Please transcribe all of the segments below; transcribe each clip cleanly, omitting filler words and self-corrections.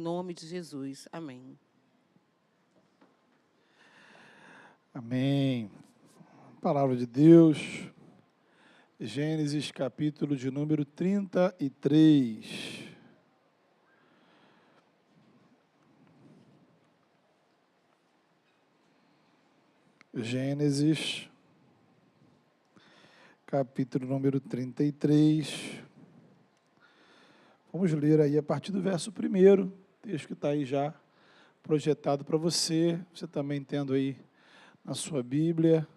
nome de Jesus. Amém. Amém. Palavra de Deus, Gênesis capítulo de número 33. Gênesis, capítulo número 33. Vamos ler aí a partir do verso 1, texto que está aí já projetado para você também tendo aí na sua Bíblia.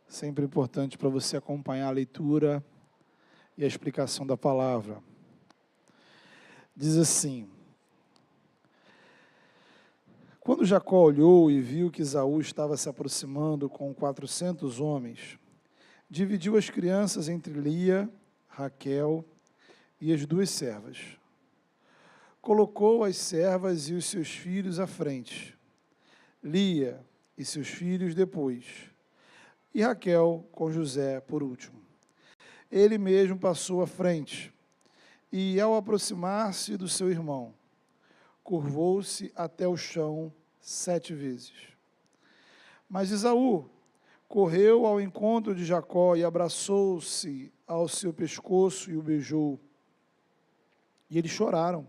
Sempre importante para você acompanhar a leitura e a explicação da palavra. Diz assim: quando Jacó olhou e viu que Esaú estava se aproximando com 400 homens, dividiu as crianças entre Lia, Raquel e as 2 servas. Colocou as servas e os seus filhos à frente, Lia e seus filhos depois, e Raquel com José por último. Ele mesmo passou à frente, e ao aproximar-se do seu irmão, curvou-se até o chão 7 vezes. Mas Esaú correu ao encontro de Jacó e abraçou-se ao seu pescoço e o beijou. E eles choraram.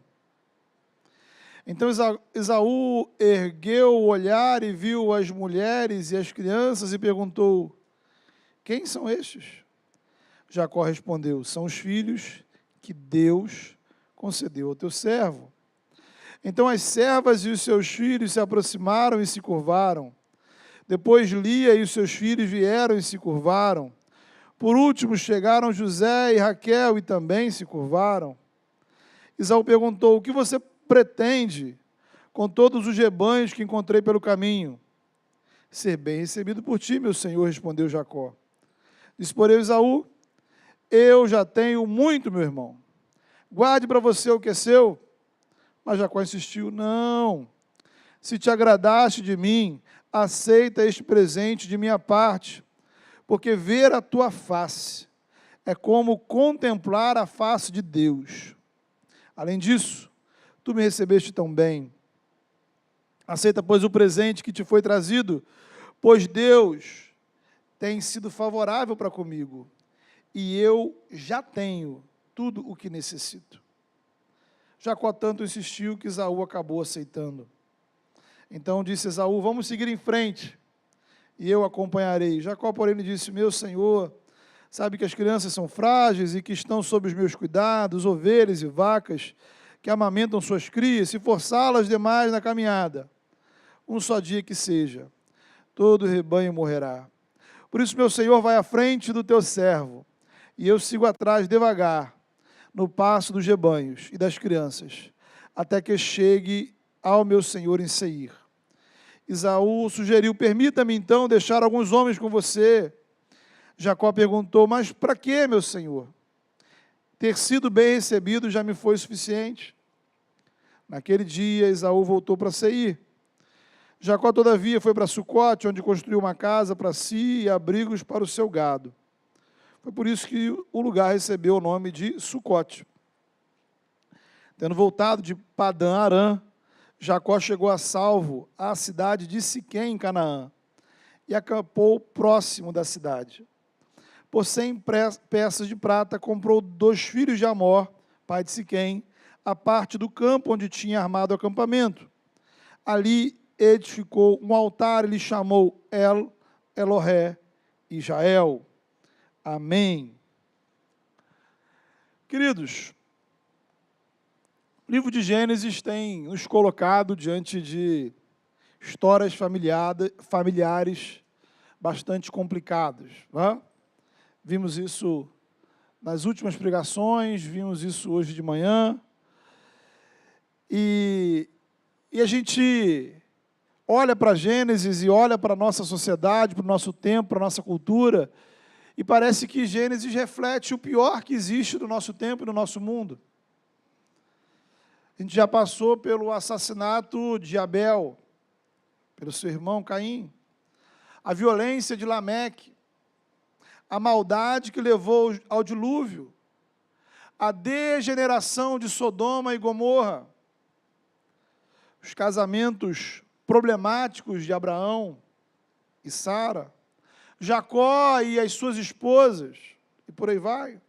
Então Esaú ergueu o olhar e viu as mulheres e as crianças e perguntou: quem são estes? Jacó respondeu: são os filhos que Deus concedeu ao teu servo. Então as servas e os seus filhos se aproximaram e se curvaram. Depois Lia e os seus filhos vieram e se curvaram. Por último chegaram José e Raquel e também se curvaram. Esaú perguntou: o que você pretende com todos os rebanhos que encontrei pelo caminho? Ser bem recebido por ti, meu senhor, respondeu Jacó. Disse, porém, Esaú: eu já tenho muito, meu irmão. Guarde para você o que é seu. Mas Jacó insistiu: não, se te agradaste de mim, aceita este presente de minha parte, porque ver a tua face é como contemplar a face de Deus. Além disso, tu me recebeste tão bem. Aceita, pois, o presente que te foi trazido, pois Deus tem sido favorável para comigo, e eu já tenho tudo o que necessito. Jacó tanto insistiu que Esaú acabou aceitando. Então disse Esaú: vamos seguir em frente, e eu acompanharei. Jacó, porém, lhe disse: meu senhor, sabe que as crianças são frágeis e que estão sob os meus cuidados, ovelhas e vacas, que amamentam suas crias, se forçá-las demais na caminhada, um só dia que seja, todo o rebanho morrerá. Por isso, meu senhor, vai à frente do teu servo, e eu sigo atrás devagar, no passo dos rebanhos e das crianças, até que chegue ao meu senhor em Seir. Esaú sugeriu: permita-me então deixar alguns homens com você. Jacó perguntou: mas para quê, meu senhor? Ter sido bem recebido já me foi suficiente. Naquele dia, Esaú voltou para Seir. Jacó, todavia, foi para Sucote, onde construiu uma casa para si e abrigos para o seu gado. Foi por isso que o lugar recebeu o nome de Sucote. Tendo voltado de Padã Arã, Jacó chegou a salvo à cidade de Siquém, em Canaã, e acampou próximo da cidade. Por 100 peças de prata, comprou 2 filhos de Amor, pai de Siquém, a parte do campo onde tinha armado o acampamento. Ali edificou um altar e lhe chamou Elohé e Jael. Amém. Queridos, o livro de Gênesis tem nos colocado diante de histórias familiares bastante complicadas, não é? Vimos isso nas últimas pregações, vimos isso hoje de manhã, e a gente olha para Gênesis e olha para a nossa sociedade, para o nosso tempo, para a nossa cultura, e parece que Gênesis reflete o pior que existe no nosso tempo e no nosso mundo. A gente já passou pelo assassinato de Abel, pelo seu irmão Caim, a violência de Lameque, a maldade que levou ao dilúvio, a degeneração de Sodoma e Gomorra, os casamentos problemáticos de Abraão e Sara, Jacó e as suas esposas, e por aí vai.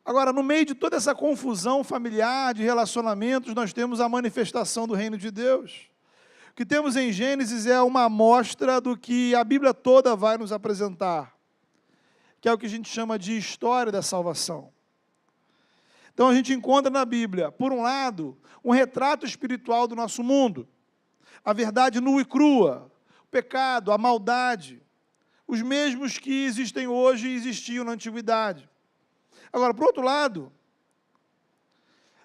Agora, no meio de toda essa confusão familiar, de relacionamentos, nós temos a manifestação do reino de Deus. O que temos em Gênesis é uma amostra do que a Bíblia toda vai nos apresentar, que é o que a gente chama de história da salvação. Então a gente encontra na Bíblia, por um lado, um retrato espiritual do nosso mundo, a verdade nua e crua, o pecado, a maldade, os mesmos que existem hoje e existiam na antiguidade. Agora, por outro lado,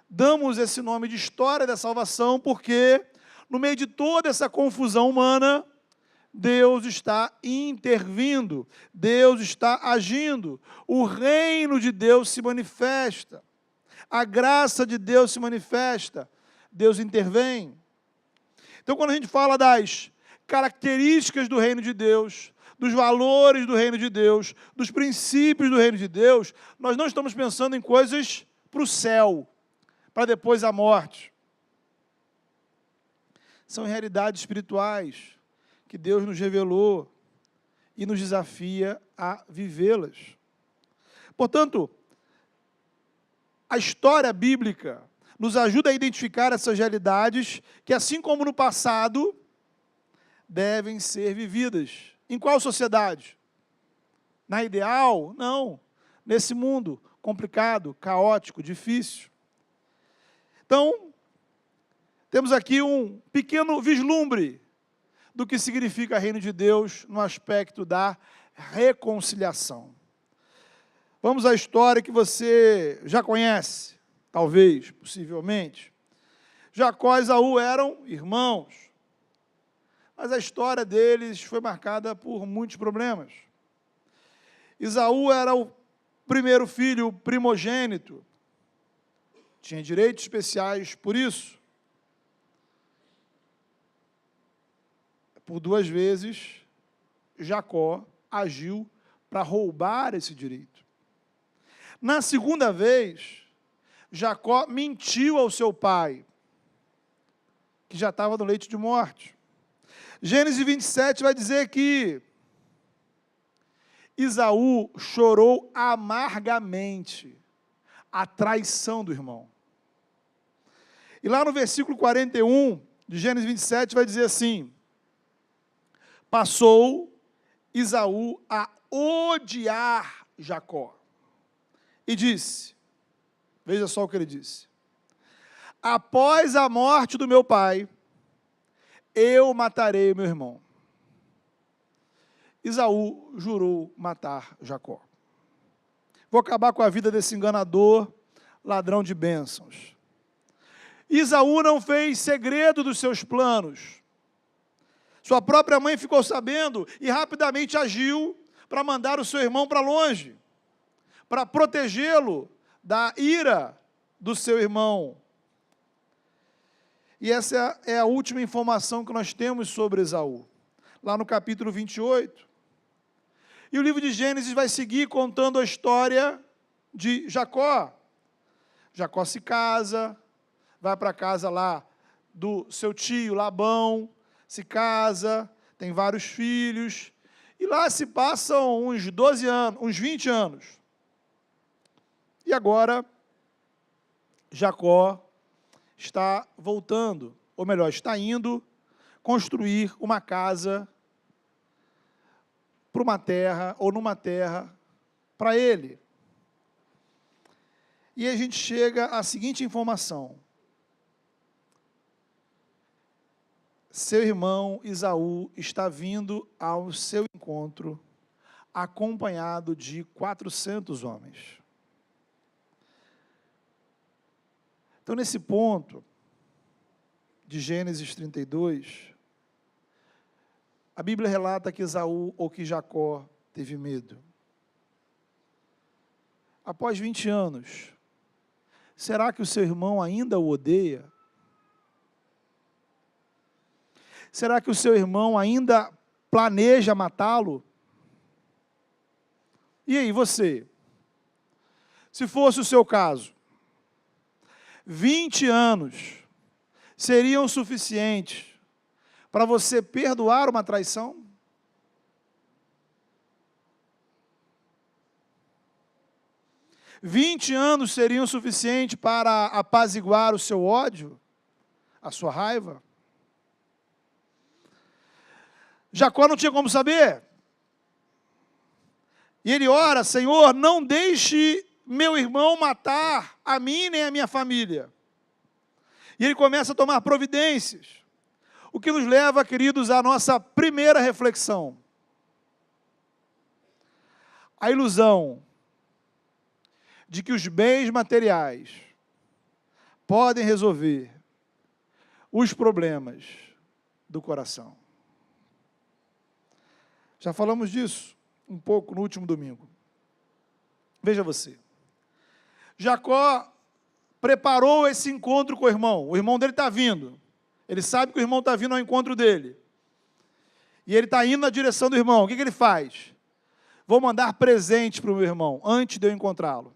damos esse nome de história da salvação porque, no meio de toda essa confusão humana, Deus está intervindo, Deus está agindo, o reino de Deus se manifesta, a graça de Deus se manifesta, Deus intervém. Então, quando a gente fala das características do reino de Deus, dos valores do reino de Deus, dos princípios do reino de Deus, nós não estamos pensando em coisas para o céu, para depois a morte. São realidades espirituais que Deus nos revelou e nos desafia a vivê-las. Portanto, a história bíblica nos ajuda a identificar essas realidades que, assim como no passado, devem ser vividas. Em qual sociedade? Na ideal? Não. Nesse mundo complicado, caótico, difícil. Então, temos aqui um pequeno vislumbre do que significa reino de Deus no aspecto da reconciliação. Vamos à história que você já conhece, talvez, possivelmente. Jacó e Esaú eram irmãos. Mas a história deles foi marcada por muitos problemas. Esaú era o primeiro filho, o primogênito. Tinha direitos especiais por isso. Por 2 vezes, Jacó agiu para roubar esse direito. Na segunda vez, Jacó mentiu ao seu pai, que já estava no leito de morte. Gênesis 27 vai dizer que Esaú chorou amargamente a traição do irmão. E lá no versículo 41 de Gênesis 27 vai dizer assim: passou Esaú a odiar Jacó e disse, veja só o que ele disse: após a morte do meu pai, eu matarei meu irmão. Esaú jurou matar Jacó. Vou acabar com a vida desse enganador, ladrão de bênçãos. Esaú não fez segredo dos seus planos. Sua própria mãe ficou sabendo e rapidamente agiu para mandar o seu irmão para longe, para protegê-lo da ira do seu irmão. E essa é a última informação que nós temos sobre Esaú, lá no capítulo 28. E o livro de Gênesis vai seguir contando a história de Jacó. Jacó se casa, vai para a casa lá do seu tio Labão, se casa, tem vários filhos, e lá se passam uns 12 anos, uns 20 anos. E agora, Jacó está voltando, ou melhor, está indo construir uma casa para uma terra, ou numa terra, para ele. E a gente chega à seguinte informação: seu irmão Esaú está vindo ao seu encontro, acompanhado de 400 homens. Então, nesse ponto de Gênesis 32, a Bíblia relata que Esaú ou que Jacó teve medo. Após 20 anos, será que o seu irmão ainda o odeia? Será que o seu irmão ainda planeja matá-lo? E aí, você? Se fosse o seu caso, 20 anos, seriam suficientes para você perdoar uma traição? 20 anos seriam suficientes para apaziguar o seu ódio, a sua raiva? Jacó não tinha como saber. E ele ora: Senhor, não deixe meu irmão matar a mim nem a minha família. E ele começa a tomar providências. O que nos leva, queridos, à nossa primeira reflexão. A ilusão de que os bens materiais podem resolver os problemas do coração. Já falamos disso um pouco no último domingo. Veja você. Jacó preparou esse encontro com o irmão dele está vindo. Ele sabe que o irmão está vindo ao encontro dele. E ele está indo na direção do irmão. O que ele faz? Vou mandar presente para o meu irmão, antes de eu encontrá-lo.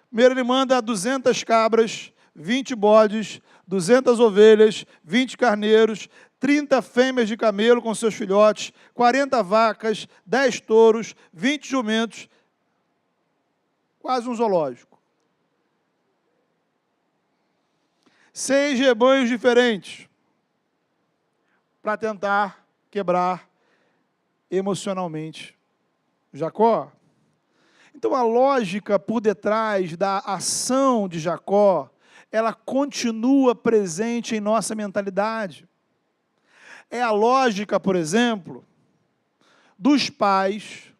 Primeiro ele manda 200 cabras, 20 bodes, 200 ovelhas, 20 carneiros, 30 fêmeas de camelo com seus filhotes, 40 vacas, 10 touros, 20 jumentos, quase um zoológico. 6 rebanhos diferentes, para tentar quebrar emocionalmente Jacó. Então a lógica por detrás da ação de Jacó, ela continua presente em nossa mentalidade. É a lógica, por exemplo, dos pais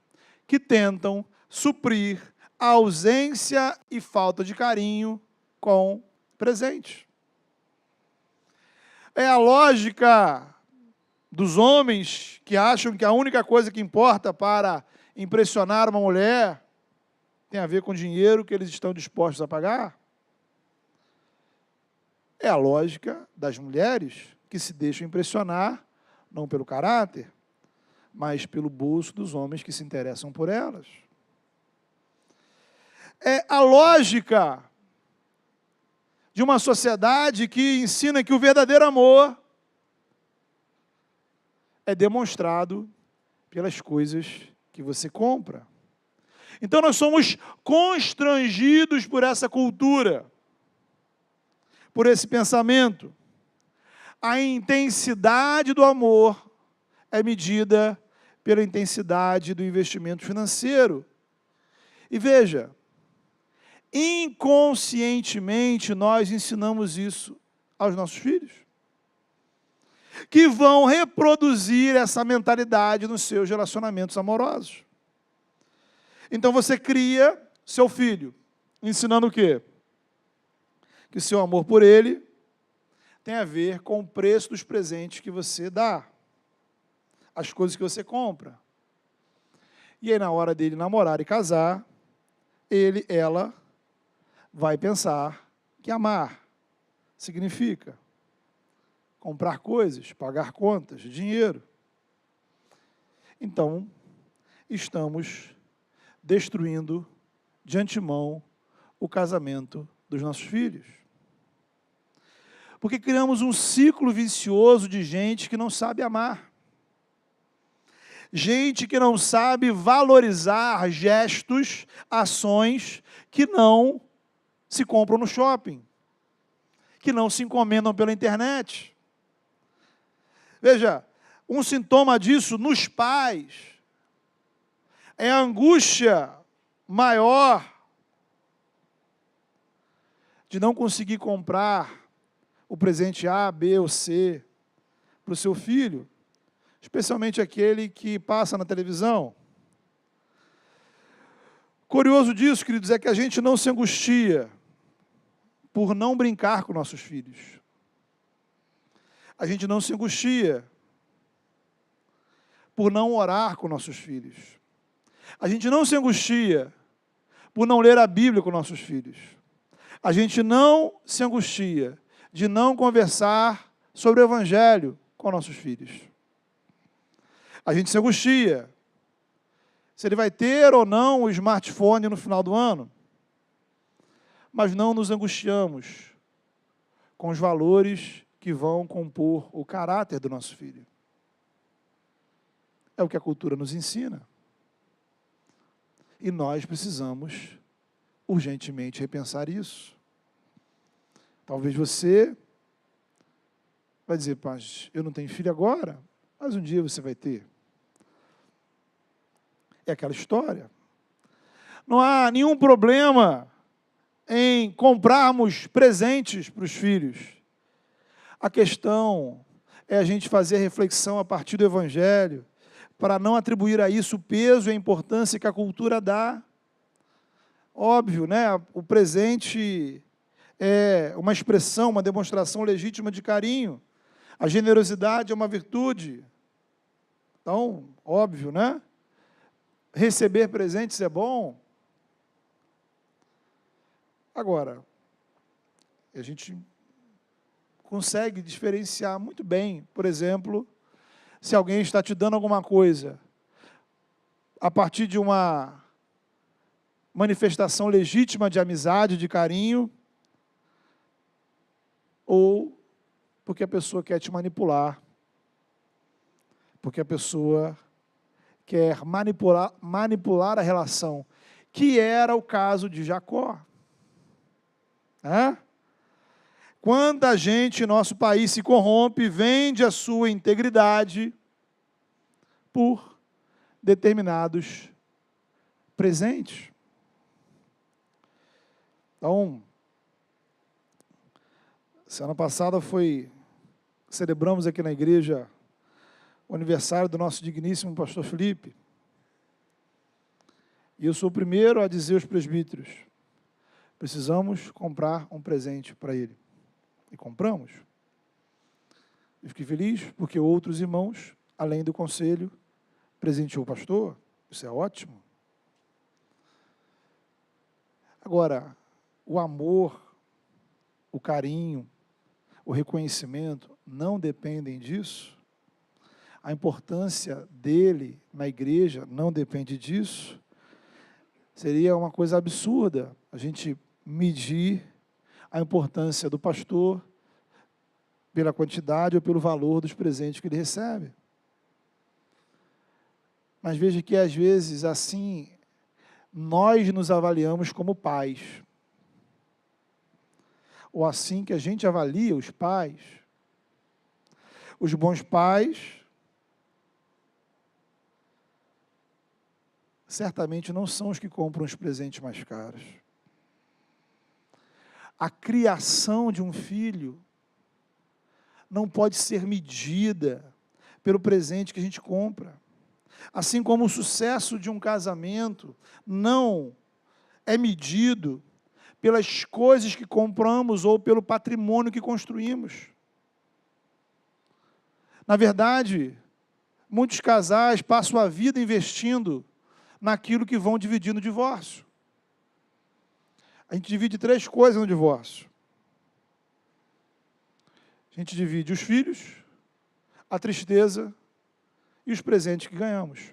que tentam suprir a ausência e falta de carinho com presentes. É a lógica dos homens que acham que a única coisa que importa para impressionar uma mulher tem a ver com o dinheiro que eles estão dispostos a pagar. É a lógica das mulheres que se deixam impressionar, não pelo caráter, mas pelo bolso dos homens que se interessam por elas. É a lógica de uma sociedade que ensina que o verdadeiro amor é demonstrado pelas coisas que você compra. Então nós somos constrangidos por essa cultura, por esse pensamento. A intensidade do amor é medida pela intensidade do investimento financeiro. E veja, inconscientemente nós ensinamos isso aos nossos filhos, que vão reproduzir essa mentalidade nos seus relacionamentos amorosos. Então você cria seu filho, ensinando o quê? Que o seu amor por ele tem a ver com o preço dos presentes que você dá, as coisas que você compra. E aí na hora dele namorar e casar, ela vai pensar que amar significa comprar coisas, pagar contas, dinheiro. Então, estamos destruindo de antemão o casamento dos nossos filhos. Porque criamos um ciclo vicioso de gente que não sabe amar. Gente que não sabe valorizar gestos, ações que não se compram no shopping, que não se encomendam pela internet. Veja, um sintoma disso nos pais é a angústia maior de não conseguir comprar o presente A, B ou C para o seu filho, especialmente aquele que passa na televisão. Curioso disso, queridos, é que a gente não se angustia por não brincar com nossos filhos. A gente não se angustia por não orar com nossos filhos. A gente não se angustia por não ler a Bíblia com nossos filhos. A gente não se angustia de não conversar sobre o Evangelho com nossos filhos. A gente se angustia se ele vai ter ou não o smartphone no final do ano, mas não nos angustiamos com os valores que vão compor o caráter do nosso filho. É o que a cultura nos ensina. E nós precisamos urgentemente repensar isso. Talvez você vai dizer, mas eu não tenho filho agora, mas um dia você vai ter. É aquela história. Não há nenhum problema em comprarmos presentes para os filhos. A questão é a gente fazer a reflexão a partir do Evangelho, para não atribuir a isso o peso e a importância que a cultura dá. Óbvio, né? O presente é uma expressão, uma demonstração legítima de carinho. A generosidade é uma virtude. Então, óbvio, né? Receber presentes é bom. Agora, a gente consegue diferenciar muito bem, por exemplo, se alguém está te dando alguma coisa a partir de uma manifestação legítima de amizade, de carinho, ou porque a pessoa quer te manipular, porque a pessoa quer manipular a relação, que era o caso de Jacó. Quanta gente em nosso país se corrompe, vende a sua integridade por determinados presentes. Então, semana passada celebramos aqui na igreja o aniversário do nosso digníssimo pastor Felipe. E eu sou o primeiro a dizer aos presbíteros, precisamos comprar um presente para ele. E compramos. Eu fiquei feliz porque outros irmãos, além do conselho, presenteou o pastor. Isso é ótimo. Agora, o amor, o carinho, o reconhecimento não dependem disso. A importância dele na igreja não depende disso. Seria uma coisa absurda a gente medir a importância do pastor pela quantidade ou pelo valor dos presentes que ele recebe. Mas veja que, às vezes, assim, nós nos avaliamos como pais. Ou assim que a gente avalia os pais. Os bons pais certamente não são os que compram os presentes mais caros. A criação de um filho não pode ser medida pelo presente que a gente compra. Assim como o sucesso de um casamento não é medido pelas coisas que compramos ou pelo patrimônio que construímos. Na verdade, muitos casais passam a vida investindo naquilo que vão dividir no divórcio. A gente divide 3 coisas no divórcio. A gente divide os filhos, a tristeza e os presentes que ganhamos.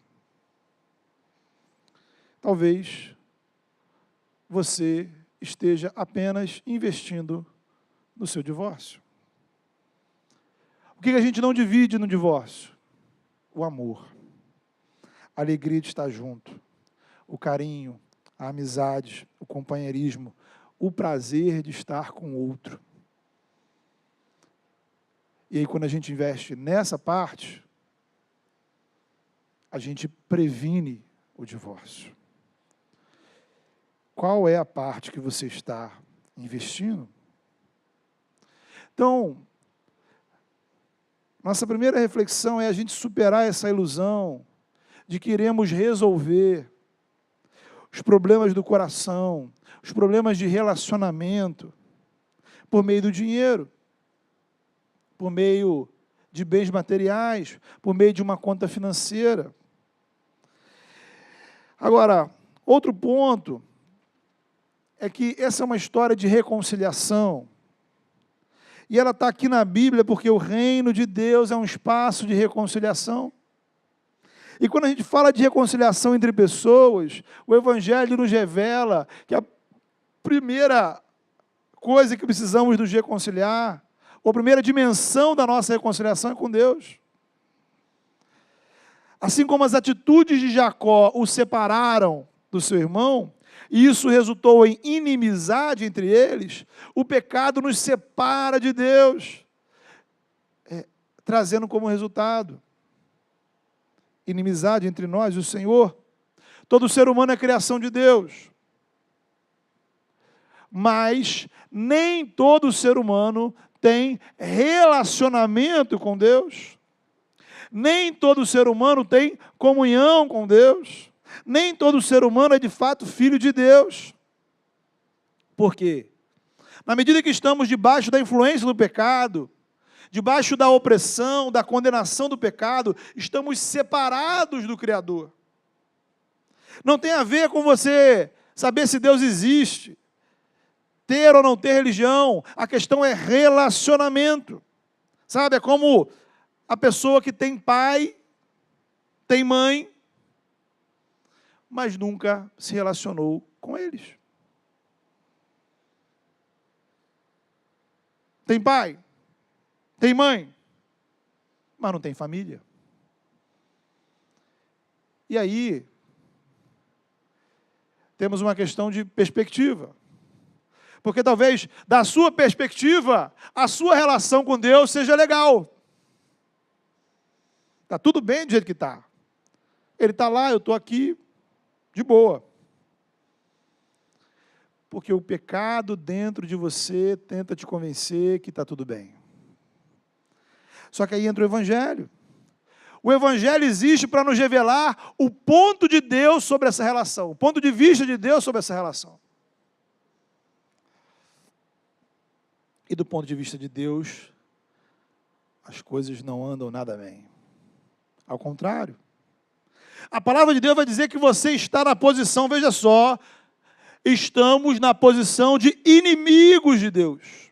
Talvez você esteja apenas investindo no seu divórcio. O que a gente não divide no divórcio? O amor, a alegria de estar junto, o carinho, a amizade, o companheirismo, o prazer de estar com o outro. E aí, quando a gente investe nessa parte, a gente previne o divórcio. Qual é a parte que você está investindo? Então, nossa primeira reflexão é a gente superar essa ilusão de que iremos resolver os problemas do coração, os problemas de relacionamento, por meio do dinheiro, por meio de bens materiais, por meio de uma conta financeira. Agora, outro ponto é que essa é uma história de reconciliação. E ela está aqui na Bíblia porque o reino de Deus é um espaço de reconciliação. E quando a gente fala de reconciliação entre pessoas, o Evangelho nos revela que a primeira coisa que precisamos nos reconciliar, ou a primeira dimensão da nossa reconciliação é com Deus. Assim como as atitudes de Jacó o separaram do seu irmão, e isso resultou em inimizade entre eles, o pecado nos separa de Deus, trazendo como resultado inimizade entre nós e o Senhor. Todo ser humano é criação de Deus, mas nem todo ser humano tem relacionamento com Deus, nem todo ser humano tem comunhão com Deus, nem todo ser humano é de fato filho de Deus. Por quê? Na medida que estamos debaixo da influência do pecado, debaixo da opressão, da condenação do pecado, estamos separados do Criador. Não tem a ver com você saber se Deus existe, ter ou não ter religião, a questão é relacionamento. Sabe, é como a pessoa que tem pai, tem mãe, mas nunca se relacionou com eles. Tem pai, tem mãe, mas não tem família. E aí, temos uma questão de perspectiva. Porque talvez, da sua perspectiva, a sua relação com Deus seja legal. Está tudo bem do jeito que está. Ele está lá, eu estou aqui, de boa. Porque o pecado dentro de você tenta te convencer que está tudo bem. Só que aí entra o Evangelho. O Evangelho existe para nos revelar o ponto de Deus sobre essa relação, o ponto de vista de Deus sobre essa relação. E do ponto de vista de Deus, as coisas não andam nada bem. Ao contrário. A palavra de Deus vai dizer que você está na posição, veja só, estamos na posição de inimigos de Deus.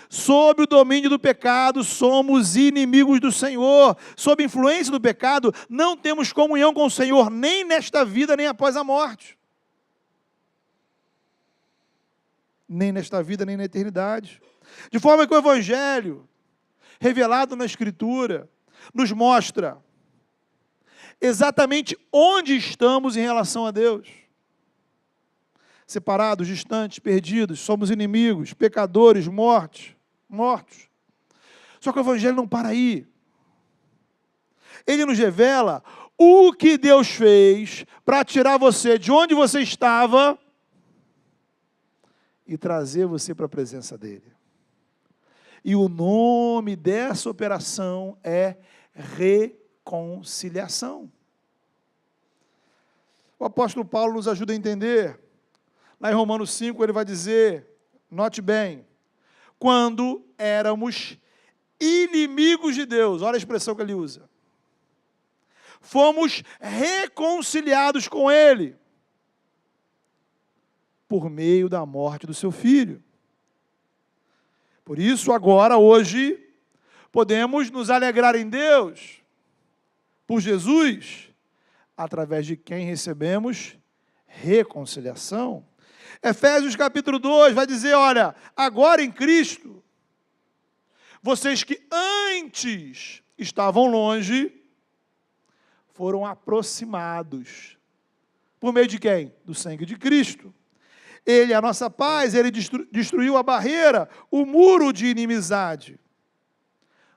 Sob o domínio do pecado, somos inimigos do Senhor. Sob a influência do pecado, não temos comunhão com o Senhor, nem nesta vida, nem após a morte. Nem nesta vida, nem na eternidade. De forma que o Evangelho, revelado na Escritura, nos mostra exatamente onde estamos em relação a Deus. Separados, distantes, perdidos, somos inimigos, pecadores, mortos. Só que o Evangelho não para aí. Ele nos revela o que Deus fez para tirar você de onde você estava e trazer você para a presença dele. E o nome dessa operação é reconciliação. O apóstolo Paulo nos ajuda a entender. Lá em Romanos 5 ele vai dizer, note bem, quando éramos inimigos de Deus, olha a expressão que ele usa, fomos reconciliados com ele, por meio da morte do seu Filho. Por isso, agora, hoje, podemos nos alegrar em Deus, por Jesus, através de quem recebemos reconciliação. Efésios capítulo 2 vai dizer, olha, agora em Cristo, vocês que antes estavam longe, foram aproximados. Por meio de quem? Do sangue de Cristo. Ele é a nossa paz, ele destruiu a barreira, o muro de inimizade.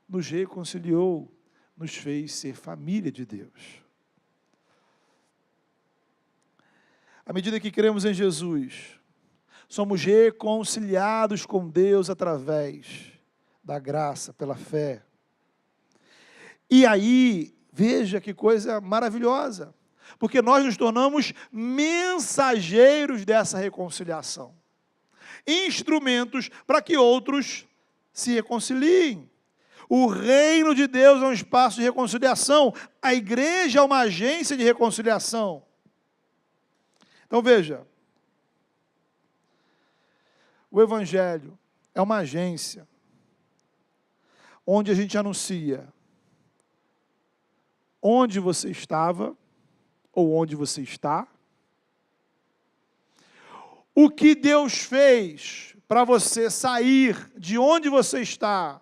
Nos reconciliou, nos fez ser família de Deus. À medida que cremos em Jesus, somos reconciliados com Deus através da graça, pela fé. E aí, veja que coisa maravilhosa, porque nós nos tornamos mensageiros dessa reconciliação, instrumentos para que outros se reconciliem. O reino de Deus é um espaço de reconciliação, a igreja é uma agência de reconciliação. Então veja, o Evangelho é uma agência onde a gente anuncia onde você estava ou onde você está, o que Deus fez para você sair de onde você está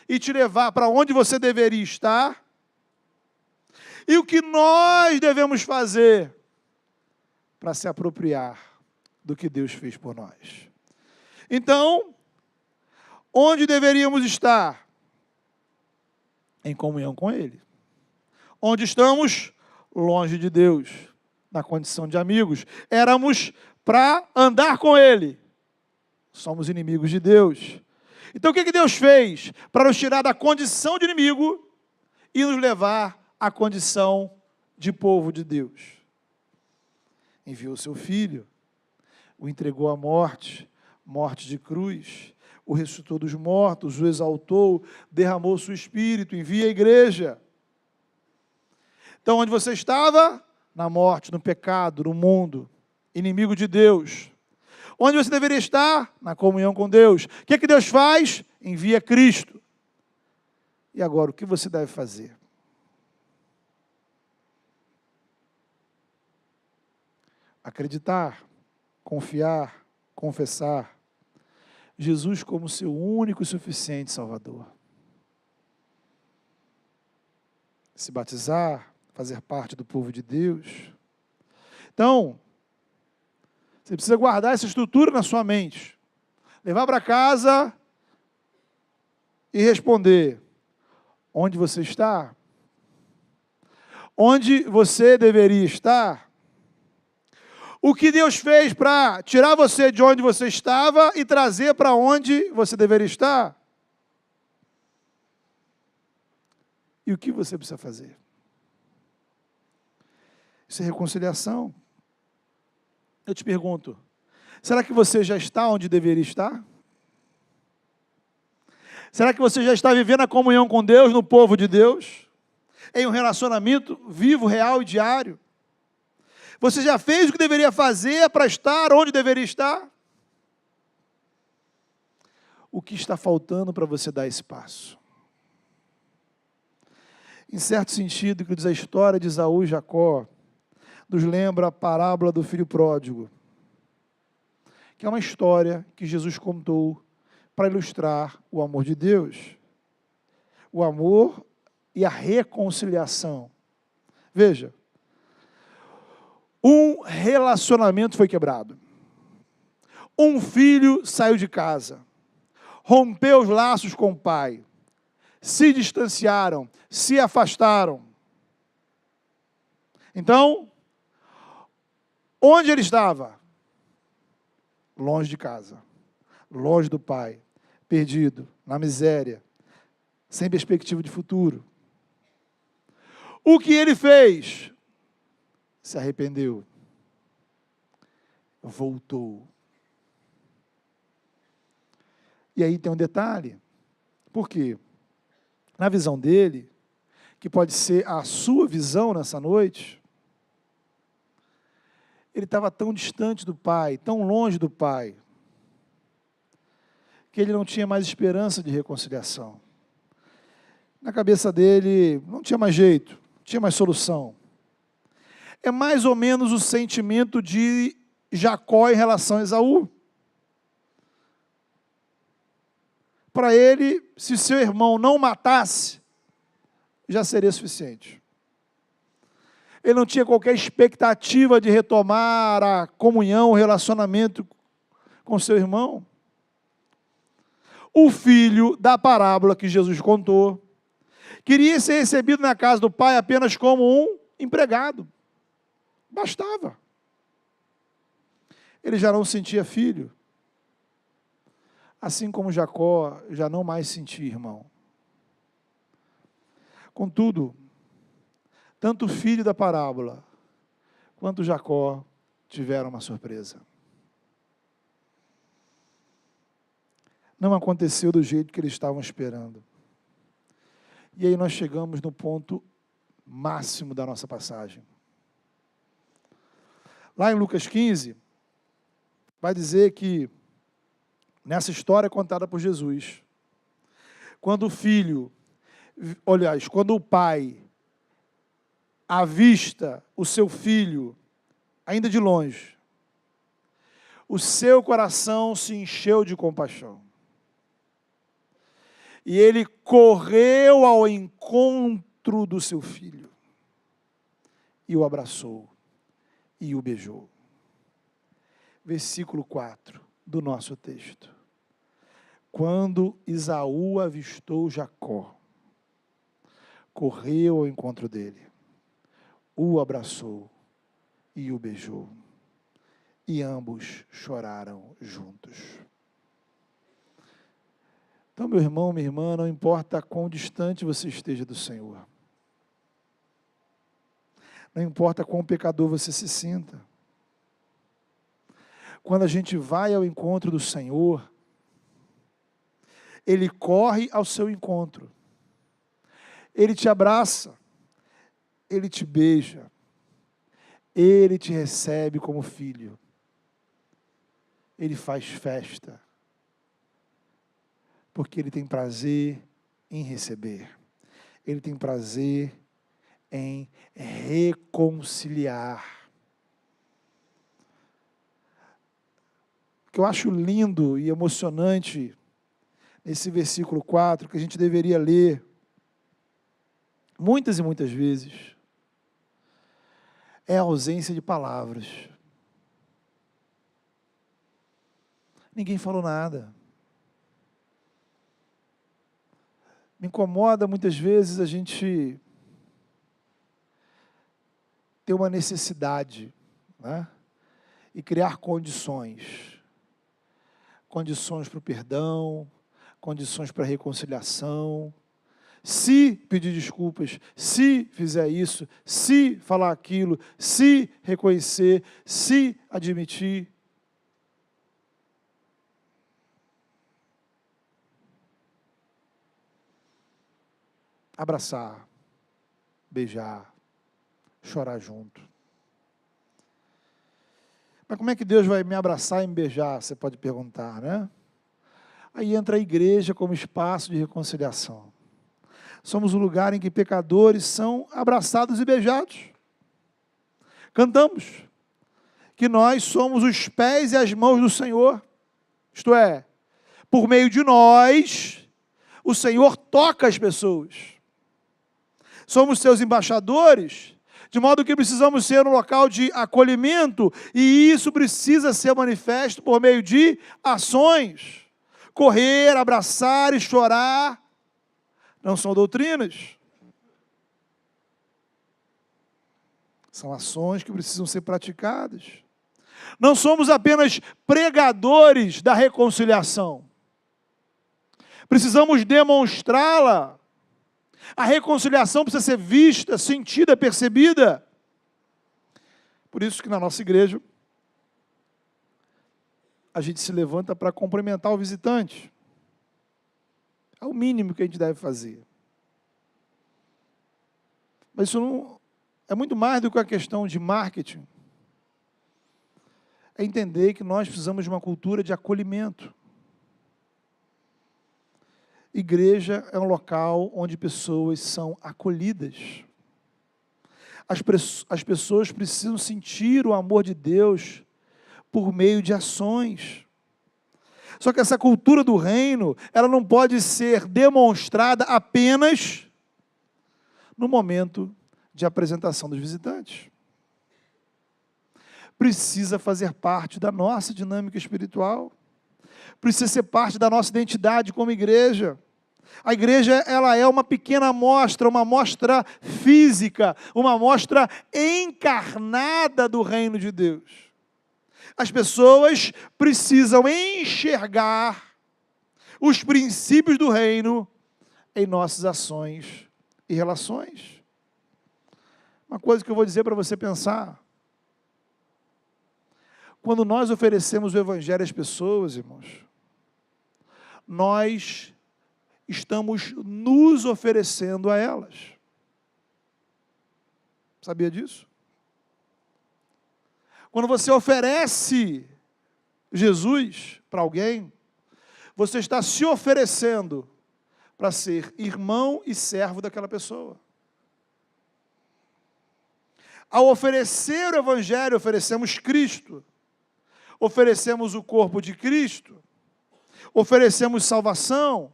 e te levar para onde você deveria estar, e o que nós devemos fazer para se apropriar do que Deus fez por nós. Então, onde deveríamos estar? Em comunhão com Ele. Onde estamos? Longe de Deus, na condição de amigos. Éramos para andar com Ele. Somos inimigos de Deus. Então o que Deus fez? Para nos tirar da condição de inimigo e nos levar à condição de povo de Deus. Enviou seu Filho, o entregou à morte, morte de cruz, o ressuscitou dos mortos, o exaltou, derramou seu Espírito, envia a igreja. Então, onde você estava? Na morte, no pecado, no mundo, inimigo de Deus. Onde você deveria estar? Na comunhão com Deus. O que Deus faz? Envia Cristo. E agora, o que você deve fazer? Acreditar, confiar, confessar Jesus como seu único e suficiente Salvador. Se batizar, fazer parte do povo de Deus. Então, você precisa guardar essa estrutura na sua mente. Levar para casa e responder: onde você está? Onde você deveria estar? O que Deus fez para tirar você de onde você estava e trazer para onde você deveria estar? E o que você precisa fazer? Isso é reconciliação. Eu te pergunto, será que você já está onde deveria estar? Será que você já está vivendo a comunhão com Deus, no povo de Deus? Em um relacionamento vivo, real e diário? Você já fez o que deveria fazer para estar onde deveria estar? O que está faltando para você dar esse passo? Em certo sentido, que diz a história de Esaú e Jacó, nos lembra a parábola do filho pródigo, que é uma história que Jesus contou para ilustrar o amor de Deus, o amor e a reconciliação. Veja, um relacionamento foi quebrado, um filho saiu de casa, rompeu os laços com o pai, se distanciaram, se afastaram. Então, onde ele estava? Longe de casa, longe do pai, perdido, na miséria, sem perspectiva de futuro. O que ele fez? Se arrependeu, voltou. E aí tem um detalhe. Por quê? Na visão dele, que pode ser a sua visão nessa noite, ele estava tão distante do pai, tão longe do pai, que ele não tinha mais esperança de reconciliação. Na cabeça dele não tinha mais jeito, não tinha mais solução. É mais ou menos o sentimento de Jacó em relação a Esaú. Para ele, se seu irmão não matasse, já seria suficiente. Ele não tinha qualquer expectativa de retomar a comunhão, o relacionamento com seu irmão. O filho da parábola que Jesus contou queria ser recebido na casa do pai apenas como um empregado. Bastava. Ele já não sentia filho. Assim como Jacó já não mais sentia irmão. Contudo, tanto o filho da parábola quanto Jacó tiveram uma surpresa. Não aconteceu do jeito que eles estavam esperando. E aí nós chegamos no ponto máximo da nossa passagem. Lá em Lucas 15, vai dizer que, nessa história contada por Jesus, quando o filho, aliás, quando o pai avista o seu filho, ainda de longe, o seu coração se encheu de compaixão. E ele correu ao encontro do seu filho, e o abraçou, e o beijou. Versículo 4 do nosso texto. Quando Esaú avistou Jacó, correu ao encontro dele, o abraçou e o beijou. E ambos choraram juntos. Então, meu irmão, minha irmã, não importa quão distante você esteja do Senhor. Não importa quão pecador você se sinta. Quando a gente vai ao encontro do Senhor, Ele corre ao seu encontro. Ele te abraça. Ele te beija. Ele te recebe como filho. Ele faz festa. Porque Ele tem prazer em receber. Ele tem prazer em reconciliar. O que eu acho lindo e emocionante nesse versículo 4, que a gente deveria ler muitas e muitas vezes, é a ausência de palavras. Ninguém falou nada. Me incomoda muitas vezes a gente ter uma necessidade, né? E criar condições para o perdão, condições para a reconciliação. Se pedir desculpas, se fizer isso, se falar aquilo, se reconhecer, se admitir. Abraçar, beijar, chorar junto. Mas como é que Deus vai me abraçar e me beijar? Você pode perguntar, né? Aí entra a igreja como espaço de reconciliação. Somos o lugar em que pecadores são abraçados e beijados. Cantamos que nós somos os pés e as mãos do Senhor. Isto é, por meio de nós, o Senhor toca as pessoas. Somos seus embaixadores, de modo que precisamos ser um local de acolhimento, e isso precisa ser manifesto por meio de ações. Correr, abraçar e chorar não são doutrinas. São ações que precisam ser praticadas. Não somos apenas pregadores da reconciliação. Precisamos demonstrá-la. A reconciliação precisa ser vista, sentida, percebida. Por isso que na nossa igreja, a gente se levanta para cumprimentar o visitante. É o mínimo que a gente deve fazer. Mas isso não é muito mais do que uma questão de marketing. É entender que nós precisamos de uma cultura de acolhimento. Igreja é um local onde pessoas são acolhidas. As pessoas precisam sentir o amor de Deus por meio de ações. Só que essa cultura do reino, ela não pode ser demonstrada apenas no momento de apresentação dos visitantes. Precisa fazer parte da nossa dinâmica espiritual. Precisa ser parte da nossa identidade como igreja. A igreja, ela é uma pequena amostra, uma amostra física, uma amostra encarnada do reino de Deus. As pessoas precisam enxergar os princípios do reino em nossas ações e relações. Uma coisa que eu vou dizer para você pensar. Quando nós oferecemos o evangelho às pessoas, irmãos, nós estamos nos oferecendo a elas. Sabia disso? Quando você oferece Jesus para alguém, você está se oferecendo para ser irmão e servo daquela pessoa. Ao oferecer o evangelho, oferecemos Cristo. oferecemos o corpo de Cristo, oferecemos salvação,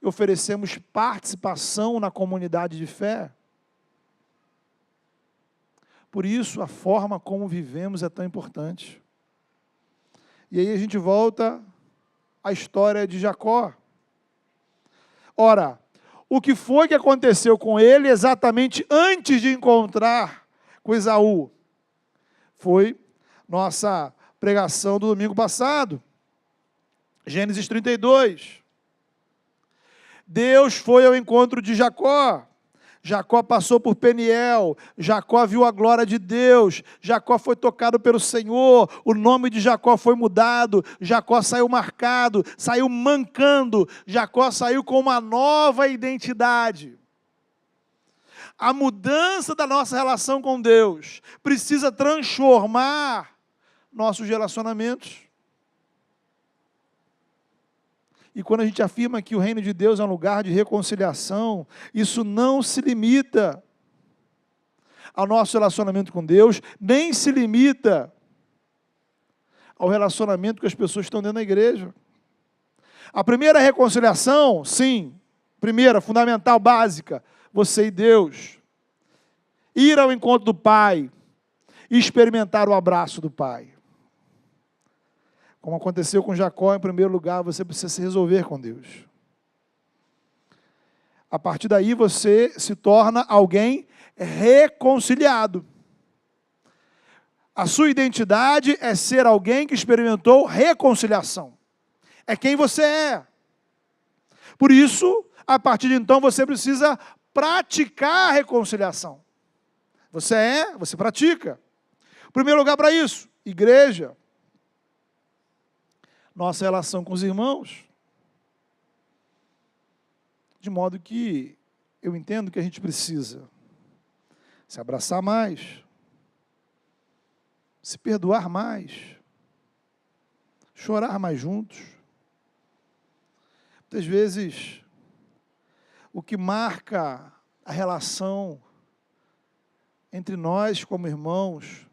e oferecemos participação na comunidade de fé. Por isso, a forma como vivemos é tão importante. E aí a gente volta à história de Jacó. Ora, o que foi que aconteceu com ele exatamente antes de encontrar com Esaú? Foi nossa pregação do domingo passado. Gênesis 32. Deus foi ao encontro de Jacó. Jacó passou por Peniel, Jacó viu a glória de Deus, Jacó foi tocado pelo Senhor, o nome de Jacó foi mudado, Jacó saiu marcado, saiu mancando, Jacó saiu com uma nova identidade. A mudança da nossa relação com Deus precisa transformar nossos relacionamentos. E quando a gente afirma que o reino de Deus é um lugar de reconciliação, isso não se limita ao nosso relacionamento com Deus, nem se limita ao relacionamento que as pessoas estão dentro da igreja. A primeira reconciliação, sim, primeira, fundamental, básica, você e Deus. Ir ao encontro do Pai e experimentar o abraço do Pai. Como aconteceu com Jacó, em primeiro lugar, você precisa se resolver com Deus. A partir daí, você se torna alguém reconciliado. A sua identidade é ser alguém que experimentou reconciliação. É quem você é. Por isso, a partir de então, você precisa praticar a reconciliação. Você pratica. Primeiro lugar para isso, igreja. Nossa relação com os irmãos, de modo que eu entendo que a gente precisa se abraçar mais, se perdoar mais, chorar mais juntos. Muitas vezes, o que marca a relação entre nós como irmãos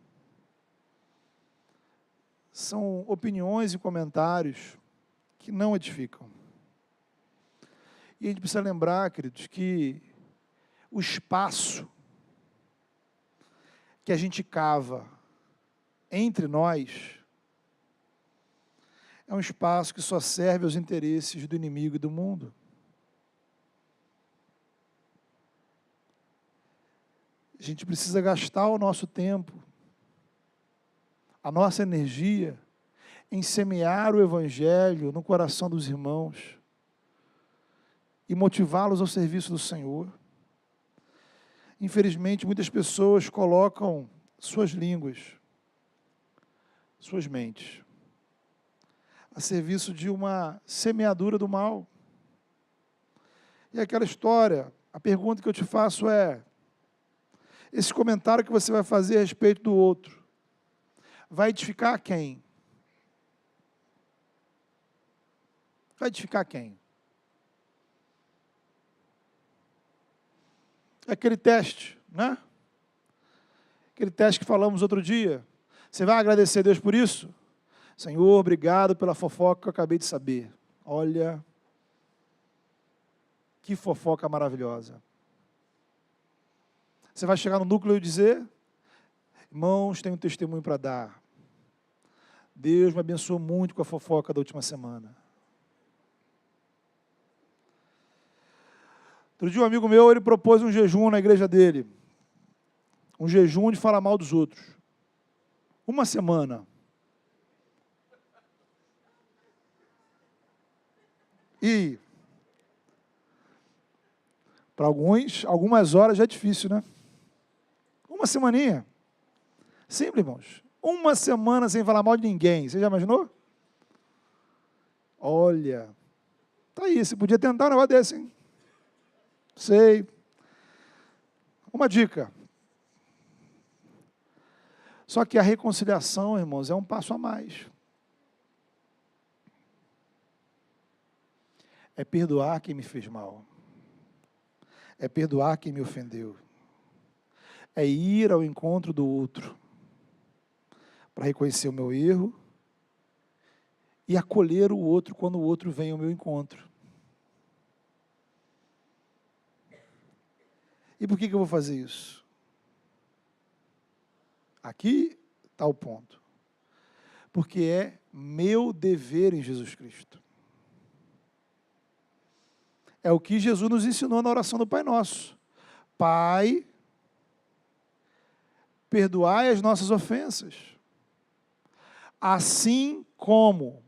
são opiniões e comentários que não edificam. E a gente precisa lembrar, queridos, que o espaço que a gente cava entre nós é um espaço que só serve aos interesses do inimigo e do mundo. A gente precisa gastar o nosso tempo, a nossa energia em semear o Evangelho no coração dos irmãos e motivá-los ao serviço do Senhor. Infelizmente, muitas pessoas colocam suas línguas, suas mentes, a serviço de uma semeadura do mal. E aquela história, a pergunta que eu te faço é, esse comentário que você vai fazer a respeito do outro, vai edificar quem? Vai edificar quem? É aquele teste, né? Aquele teste que falamos outro dia. Você vai agradecer a Deus por isso? Senhor, obrigado pela fofoca que eu acabei de saber. Olha, que fofoca maravilhosa. Você vai chegar no núcleo e dizer, irmãos, tenho um testemunho para dar. Deus me abençoou muito com a fofoca da última semana. Outro dia um amigo meu, ele propôs um jejum na igreja dele. Um jejum de falar mal dos outros. Uma semana. E para algumas horas já é difícil, né? Uma semaninha. Simples, irmãos. Uma semana sem falar mal de ninguém. Você já imaginou? Olha. Tá aí, você podia tentar um negócio desse, hein? Sei. Uma dica. Só que a reconciliação, irmãos, é um passo a mais. É perdoar quem me fez mal. É perdoar quem me ofendeu. É ir ao encontro do outro. para reconhecer o meu erro e acolher o outro quando o outro vem ao meu encontro. E por que eu vou fazer isso? Aqui está o ponto. Porque é meu dever em Jesus Cristo. É o que Jesus nos ensinou na oração do Pai Nosso. Pai, perdoai as nossas ofensas, assim como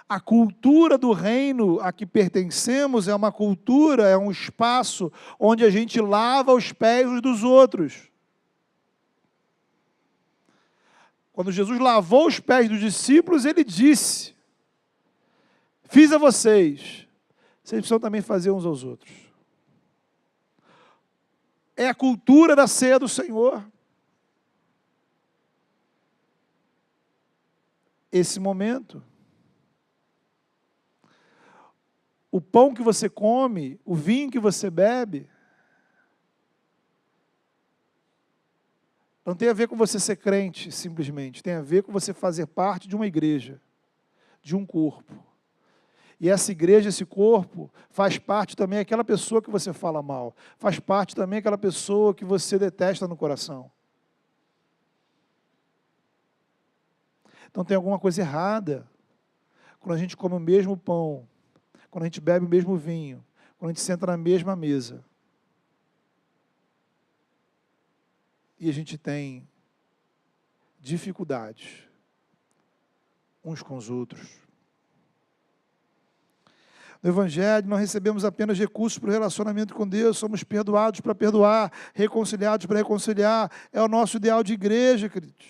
a cultura do reino a que pertencemos é uma cultura, é um espaço onde a gente lava os pés uns dos outros. Quando Jesus lavou os pés dos discípulos, ele disse: fiz a vocês, vocês precisam também fazer uns aos outros. É a cultura da ceia do Senhor. Esse momento. O pão que você come, o vinho que você bebe, não tem a ver com você ser crente, simplesmente. Tem a ver com você fazer parte de uma igreja, de um corpo. E essa igreja, esse corpo, faz parte também daquela pessoa que você fala mal. Faz parte também daquela pessoa que você detesta no coração. Então tem alguma coisa errada quando a gente come o mesmo pão, quando a gente bebe o mesmo vinho, quando a gente senta na mesma mesa. E a gente tem dificuldades uns com os outros. No Evangelho, nós recebemos apenas recursos para o relacionamento com Deus, somos perdoados para perdoar, reconciliados para reconciliar. É o nosso ideal de igreja, queridos.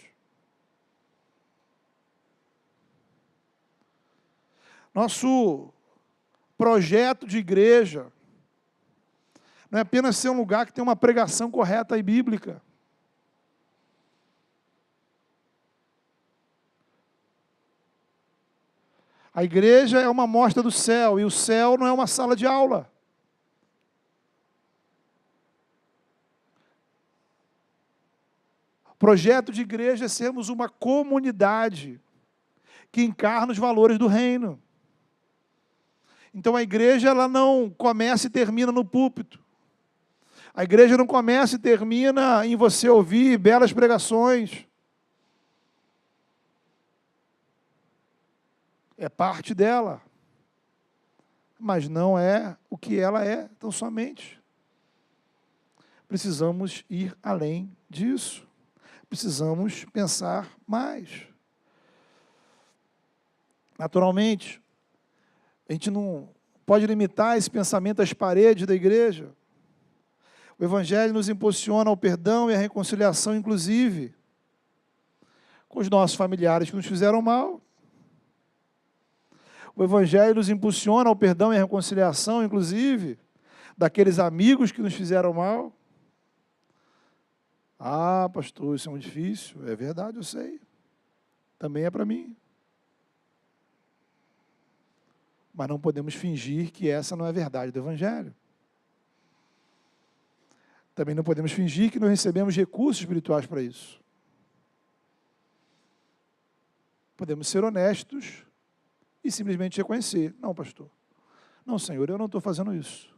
Nosso projeto de igreja não é apenas ser um lugar que tem uma pregação correta e bíblica. A igreja é uma mostra do céu, e o céu não é uma sala de aula. O projeto de igreja é sermos uma comunidade que encarna os valores do reino. Então a igreja ela não começa e termina no púlpito. A igreja não começa e termina em você ouvir belas pregações. É parte dela, mas não é o que ela é, tão somente. Precisamos ir além disso. Precisamos pensar mais. Naturalmente, a gente não pode limitar esse pensamento às paredes da igreja. O Evangelho nos impulsiona ao perdão e à reconciliação, inclusive, com os nossos familiares que nos fizeram mal. O Evangelho nos impulsiona ao perdão e à reconciliação, inclusive, daqueles amigos que nos fizeram mal. Ah, pastor, isso é muito difícil. É verdade, eu sei. Também é para mim. Mas não podemos fingir que essa não é a verdade do Evangelho. Também não podemos fingir que não recebemos recursos espirituais para isso. Podemos ser honestos e simplesmente reconhecer. Não, pastor. Não, Senhor, eu não estou fazendo isso.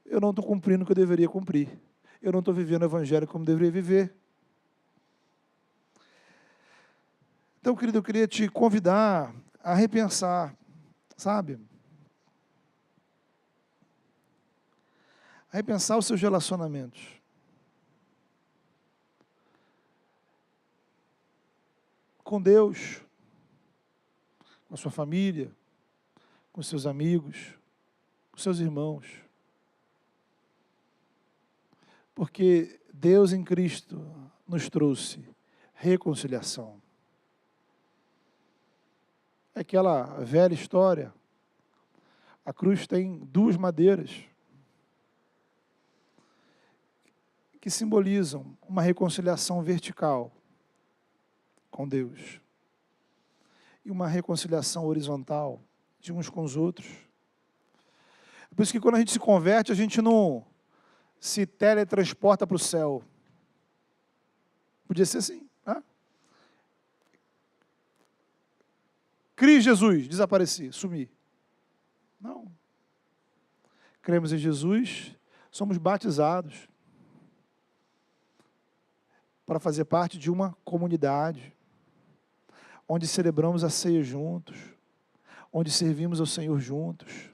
Eu não estou cumprindo o que eu deveria cumprir. Eu não estou vivendo o Evangelho como deveria viver. Então, querido, eu queria te convidar a repensar, sabe? A repensar os seus relacionamentos. Com Deus, com a sua família, com seus amigos, com seus irmãos. Porque Deus em Cristo nos trouxe reconciliação. É aquela velha história. A cruz tem duas madeiras que simbolizam uma reconciliação vertical com Deus e uma reconciliação horizontal de uns com os outros. Por isso que quando a gente se converte, a gente não se teletransporta para o céu. Podia ser assim. Né? Cristo Jesus, desapareci, sumi. Não. Cremos em Jesus, somos batizados para fazer parte de uma comunidade, onde celebramos a ceia juntos, onde servimos ao Senhor juntos.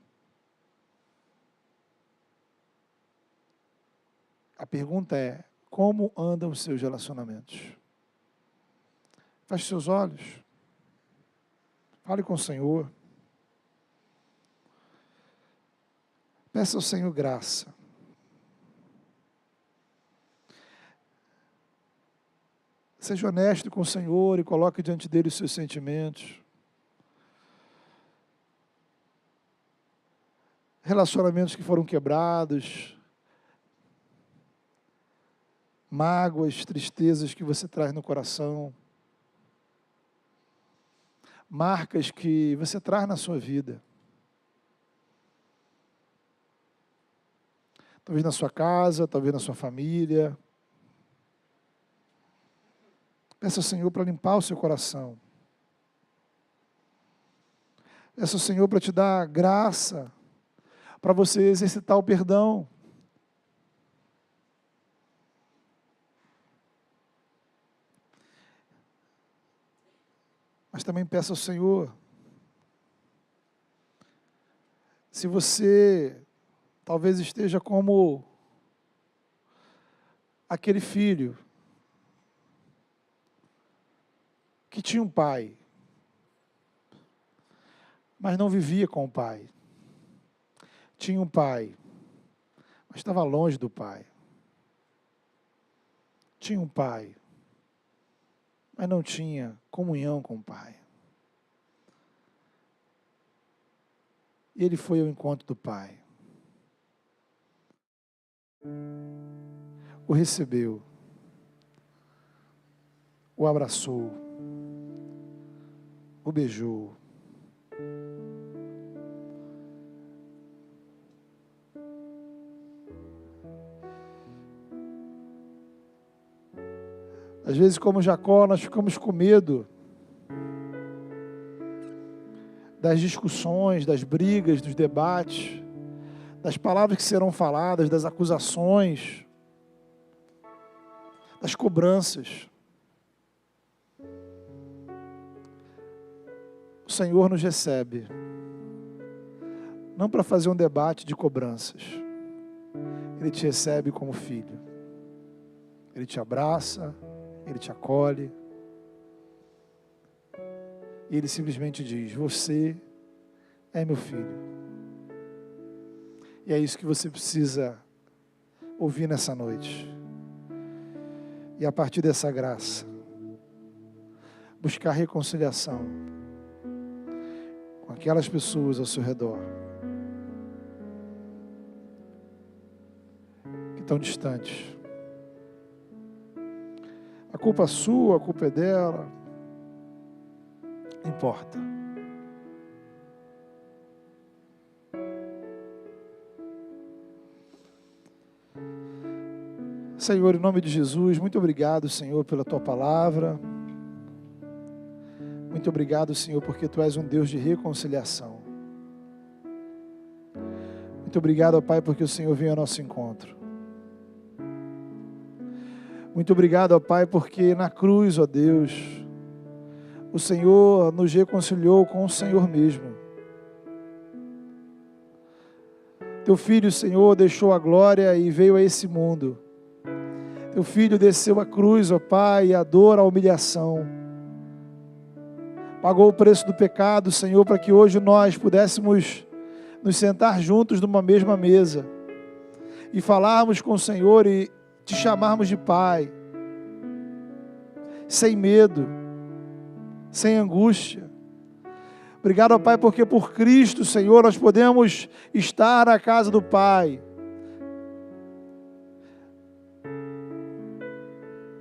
A pergunta é, como andam os seus relacionamentos? Feche seus olhos, fale com o Senhor, peça ao Senhor graça. Seja honesto com o Senhor e coloque diante dele os seus sentimentos. Relacionamentos que foram quebrados, mágoas, tristezas que você traz no coração, marcas que você traz na sua vida. Talvez na sua casa, talvez na sua família. Peça ao Senhor para limpar o seu coração. Peça ao Senhor para te dar graça, para você exercitar o perdão. Mas também peça ao Senhor, se você talvez esteja como aquele filho que tinha um pai, mas não vivia com o pai. Tinha um pai, mas estava longe do pai. Tinha um pai, mas não tinha comunhão com o pai. E ele foi ao encontro do pai. O recebeu, o abraçou, o beijou. Às vezes, como Jacó, nós ficamos com medo das discussões, das brigas, dos debates, das palavras que serão faladas, das acusações, das cobranças. O Senhor nos recebe, não para fazer um debate de cobranças. Ele te recebe como filho. Ele te abraça, Ele te acolhe. E Ele simplesmente diz, você é meu filho. E é isso que você precisa ouvir nessa noite. E a partir dessa graça, buscar reconciliação com aquelas pessoas ao seu redor que estão distantes. A culpa é sua, a culpa é dela, não importa. Senhor, em nome de Jesus, muito obrigado, Senhor, pela Tua palavra. Muito obrigado, Senhor, porque Tu és um Deus de reconciliação. Muito obrigado, ó Pai, porque o Senhor veio ao nosso encontro. Muito obrigado, ó Pai, porque na cruz, ó Deus, o Senhor nos reconciliou com o Senhor mesmo. Teu Filho, Senhor, deixou a glória e veio a esse mundo. Teu Filho desceu a cruz, ó Pai, a dor, a humilhação. Pagou o preço do pecado, Senhor, para que hoje nós pudéssemos nos sentar juntos numa mesma mesa e falarmos com o Senhor e te chamarmos de Pai, sem medo, sem angústia. Obrigado, ó Pai, porque por Cristo, Senhor, nós podemos estar na casa do Pai,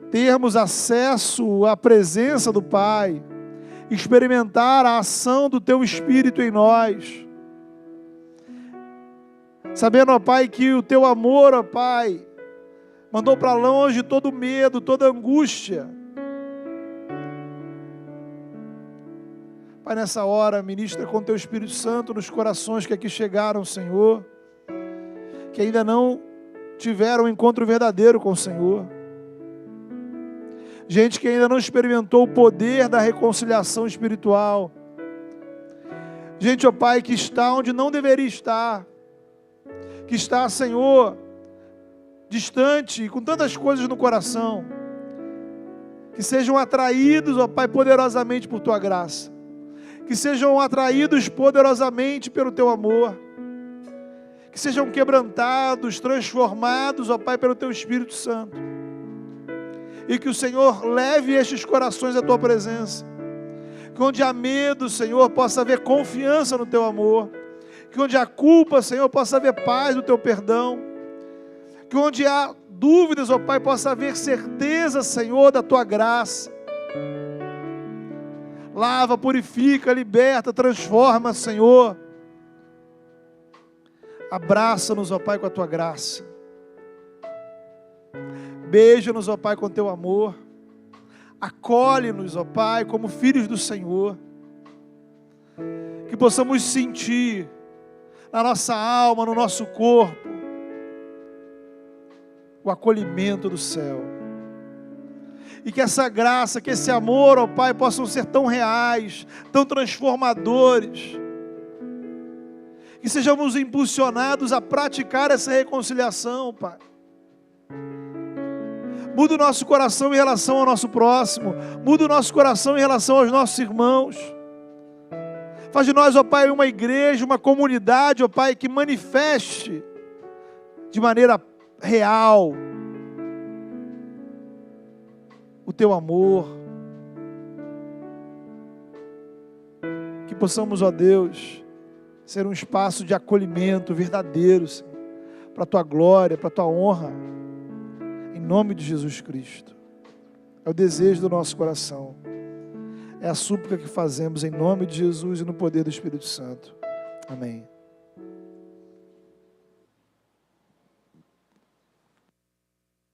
termos acesso à presença do Pai, experimentar a ação do Teu Espírito em nós. Sabendo, ó Pai, que o Teu amor, ó Pai, mandou para longe todo medo, toda angústia. Pai, nessa hora, ministra com Teu Espírito Santo nos corações que aqui chegaram, Senhor, que ainda não tiveram um encontro verdadeiro com o Senhor. Gente que ainda não experimentou o poder da reconciliação espiritual. Gente, ó Pai, que está onde não deveria estar. Que está, Senhor, distante, com tantas coisas no coração. Que sejam atraídos, ó Pai, poderosamente por Tua graça. Que sejam atraídos poderosamente pelo Teu amor. Que sejam quebrantados, transformados, ó Pai, pelo Teu Espírito Santo. E que o Senhor leve estes corações à Tua presença. Que onde há medo, Senhor, possa haver confiança no Teu amor. Que onde há culpa, Senhor, possa haver paz no Teu perdão. Que onde há dúvidas, ó Pai, possa haver certeza, Senhor, da Tua graça. Lava, purifica, liberta, transforma, Senhor. Abraça-nos, ó Pai, com a Tua graça. Beija-nos, ó Pai, com Teu amor. Acolhe-nos, ó Pai, como filhos do Senhor. Que possamos sentir na nossa alma, no nosso corpo, o acolhimento do céu. E que essa graça, que esse amor, ó Pai, possam ser tão reais, tão transformadores. Que sejamos impulsionados a praticar essa reconciliação, Pai. Muda o nosso coração em relação ao nosso próximo. Muda o nosso coração em relação aos nossos irmãos. Faz de nós, ó Pai, uma igreja, uma comunidade, ó Pai, que manifeste de maneira real o Teu amor. Que possamos, ó Deus, ser um espaço de acolhimento verdadeiro, Senhor, para a Tua glória, para a Tua honra, em nome de Jesus Cristo. É o desejo do nosso coração. É a súplica que fazemos em nome de Jesus e no poder do Espírito Santo. Amém.